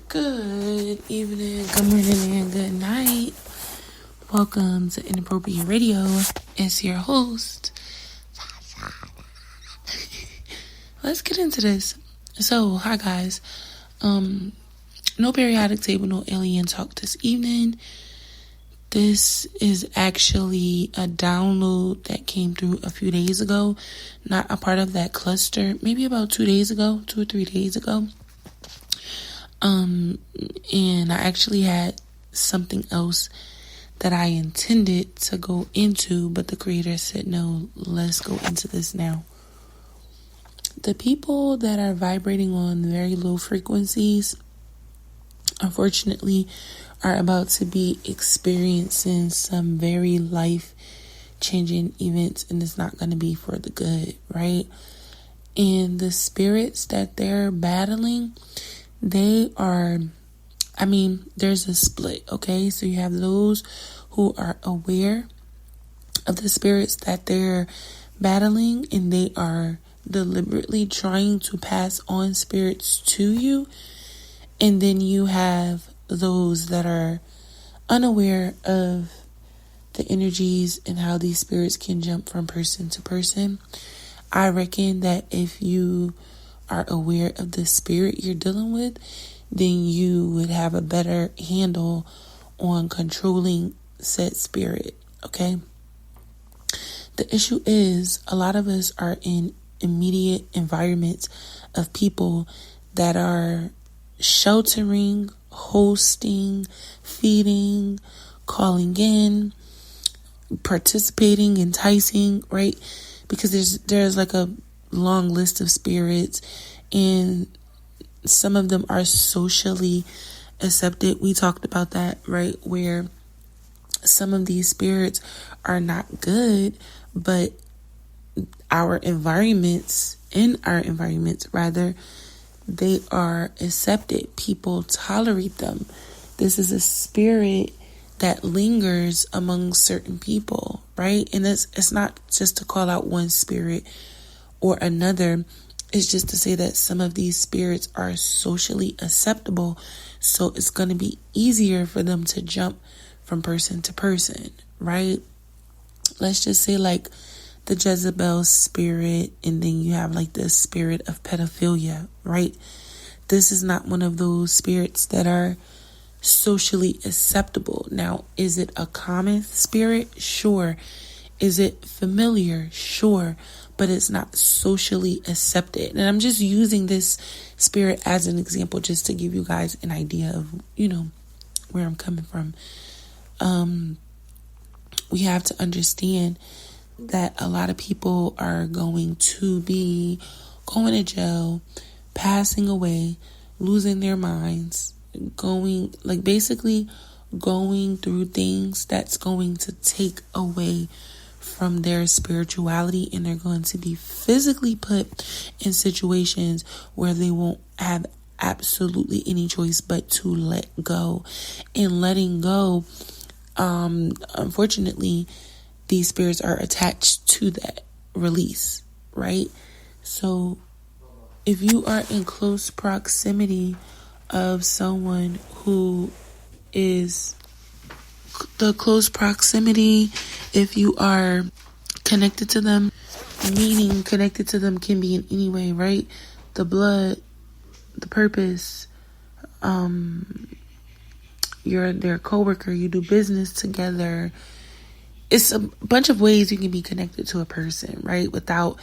Good evening, good morning, and good night. Welcome to Inappropriate Radio. It's your host. Let's get into this. So, hi guys. No periodic table, no alien talk this evening. This is actually a download that came through a few days ago. Not a part of that cluster. Maybe about 2 or 3 days ago. And I actually had something else that I intended to go into, but the creator said, no, let's go into this now. The people that are vibrating on very low frequencies, unfortunately, are about to be experiencing some very life-changing events, and it's not going to be for the good, right? And the spirits that they're battling, there's a split, okay? So you have those who are aware of the spirits that they're battling, and they are deliberately trying to pass on spirits to you. And then you have those that are unaware of the energies and how these spirits can jump from person to person. I reckon that if you are aware of the spirit you're dealing with, then you would have a better handle on controlling said spirit, okay? The issue is a lot of us are in immediate environments of people that are sheltering, hosting, feeding, calling in, participating, enticing, right? Because there's like a long list of spirits, and some of them are socially accepted. We talked about that, right? Where some of these spirits are not good, but our environments, they are accepted. People tolerate them. This is a spirit that lingers among certain people, right? And it's not just to call out one spirit or another. It's just to say that some of these spirits are socially acceptable, so it's going to be easier for them to jump from person to person, right? Let's just say like the Jezebel spirit, and then you have like the spirit of pedophilia, right? This is not one of those spirits that are socially acceptable. Now, is it a common spirit? Sure. Is it familiar? Sure. But it's not socially accepted. And I'm just using this spirit as an example just to give you guys an idea of, where I'm coming from. We have to understand that a lot of people are going to be going to jail, passing away, losing their minds, going through things that's going to take away from their spirituality, and they're going to be physically put in situations where they won't have absolutely any choice but to let go. And letting go, unfortunately, these spirits are attached to that release, right? So if you are in close proximity of someone who is the close proximity, if you are connected to them, meaning connected to them can be in any way, right? The blood, the purpose, you're their coworker, you do business together. It's a bunch of ways you can be connected to a person, right? Without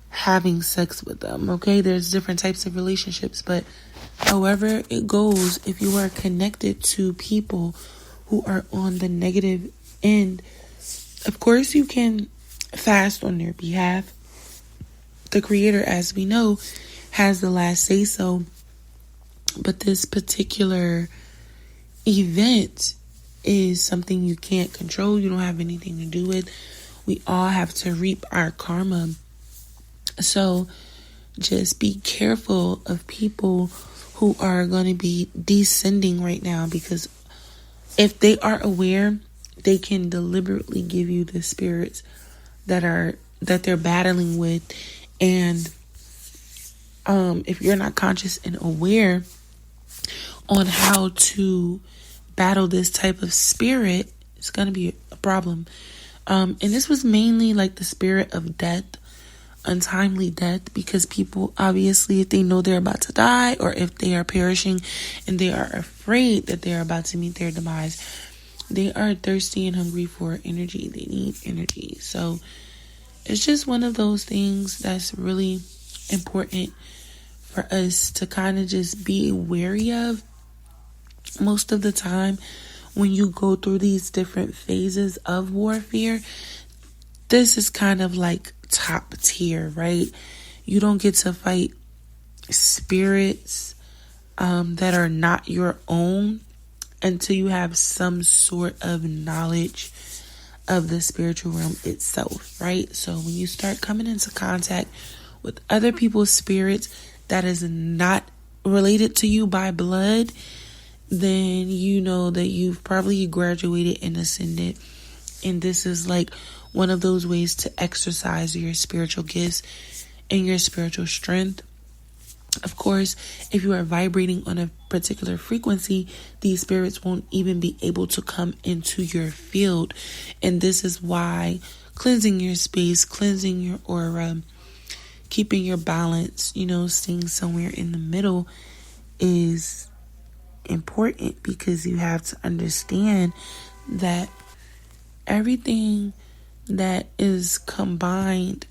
having sex with them, okay? There's different types of relationships, but however it goes, if you are connected to people who are on the negative end, of course you can fast on their behalf. The creator, as we know, has the last say so. But this particular event is something you can't control. You don't have anything to do with. We all have to reap our karma. So just be careful of people who are going to be descending right now, because if they are aware, they can deliberately give you the spirits that they're battling with. And if you're not conscious and aware, on how to battle this type of spirit, it's going to be a problem. And this was mainly like the spirit of death, untimely death, because people, obviously, if they know they're about to die, or if they are perishing and they are afraid that they're about to meet their demise, they are thirsty and hungry for energy. They need energy. So it's just one of those things that's really important for us to kind of just be wary of. Most of the time, when you go through these different phases of warfare, this is kind of like top tier, right? You don't get to fight spirits that are not your own until you have some sort of knowledge of the spiritual realm itself, right? So when you start coming into contact with other people's spirits that is not related to you by blood, then you know that you've probably graduated and ascended. And this is like one of those ways to exercise your spiritual gifts and your spiritual strength. Of course, if you are vibrating on a particular frequency, these spirits won't even be able to come into your field. And this is why cleansing your space, cleansing your aura, keeping your balance, staying somewhere in the middle is important, because you have to understand that everything that is combined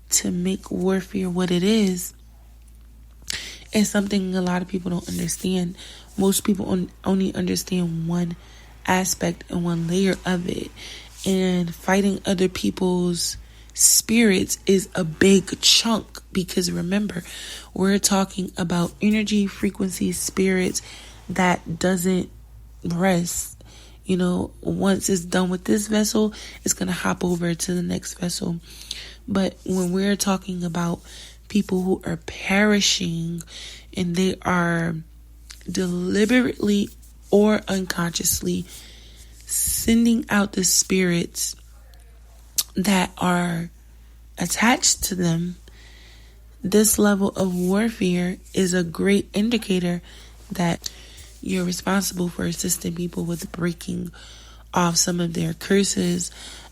to make warfare what it is something a lot of people don't understand. Most people only understand one aspect and one layer of it. And fighting other people's spirits is a big chunk, because remember, we're talking about energy, frequency, spirits that doesn't rest. Once it's done with this vessel, it's going to hop over to the next vessel. But when we're talking about people who are perishing and they are deliberately or unconsciously sending out the spirits that are attached to them, this level of warfare is a great indicator that you're responsible for assisting people with breaking off some of their curses.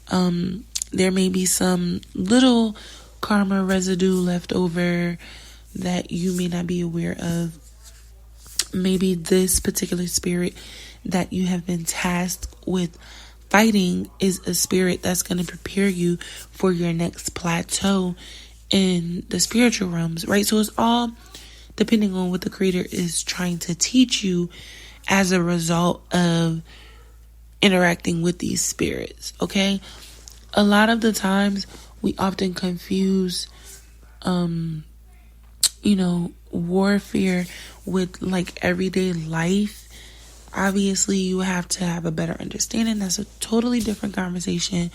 There may be some little karma residue left over that you may not be aware of. Maybe this particular spirit that you have been tasked with fighting is a spirit that's going to prepare you for your next plateau in the spiritual realms, right? So it's all depending on what the creator is trying to teach you as a result of interacting with these spirits, okay? A lot of the times we often confuse, warfare with like everyday life. Obviously, you have to have a better understanding. That's a totally different conversation.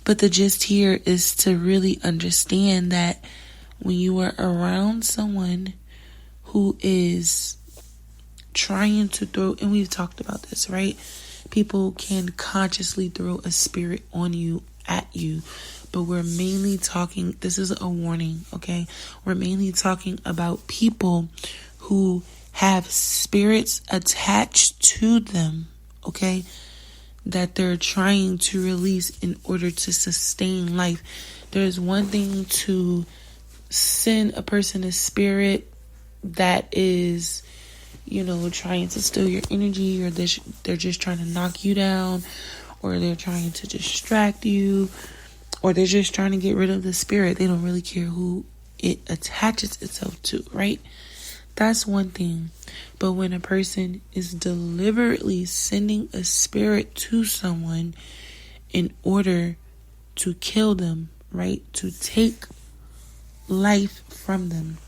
But the gist here is to really understand that when you are around someone who is trying to throw, and we've talked about this, right? People can consciously throw a spirit on you, at you. But we're mainly talking, this is a warning, okay? We're mainly talking about people who have spirits attached to them, okay? That they're trying to release in order to sustain life. There's one thing to send a person a spirit that is, trying to steal your energy, or they're just trying to knock you down, or they're trying to distract you, or they're just trying to get rid of the spirit. They don't really care who it attaches itself to, right? That's one thing. But when a person is deliberately sending a spirit to someone in order to kill them, right? To take life from them.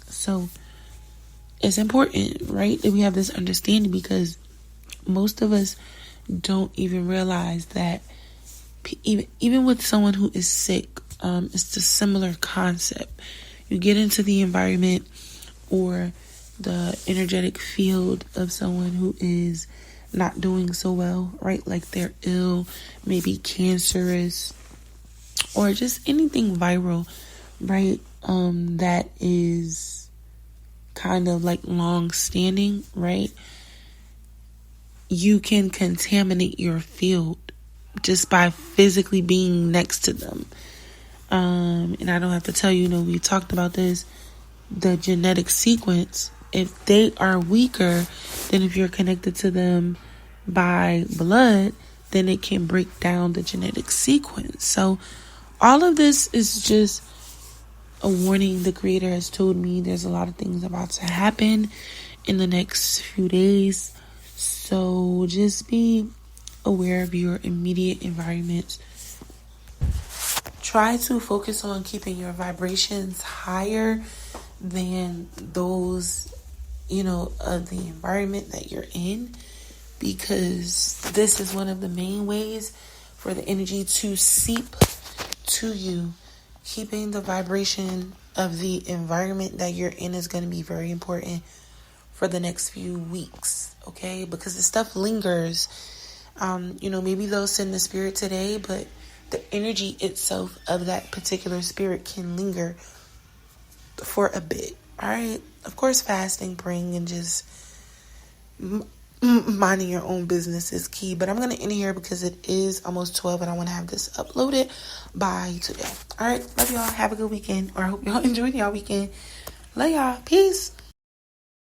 So it's important, right, that we have this understanding, because most of us don't even realize that even with someone who is sick, it's a similar concept. You get into the environment or the energetic field of someone who is not doing so well, right? Like they're ill, maybe cancerous, or just anything viral, right? That is kind of like long standing, right? You can contaminate your field just by physically being next to them. And I don't have to tell you, we talked about this, the genetic sequence. If they are weaker than if you're connected to them by blood, then it can break down the genetic sequence. So all of this is just a warning. The Creator has told me there's a lot of things about to happen in the next few days. So just be aware of your immediate environments. Try to focus on keeping your vibrations higher than those, of the environment that you're in, because this is one of the main ways for the energy to seep to you. Keeping the vibration of the environment that you're in is going to be very important for the next few weeks, okay? Because the stuff lingers. Maybe they'll send the spirit today, but the energy itself of that particular spirit can linger for a bit, all right? Of course, fasting, praying, and just minding your own business is key. But I'm going to end here because it is almost 12 and I want to have this uploaded by today. All right, love y'all. Have a good weekend, or I hope y'all enjoyed y'all weekend. Love y'all. Peace.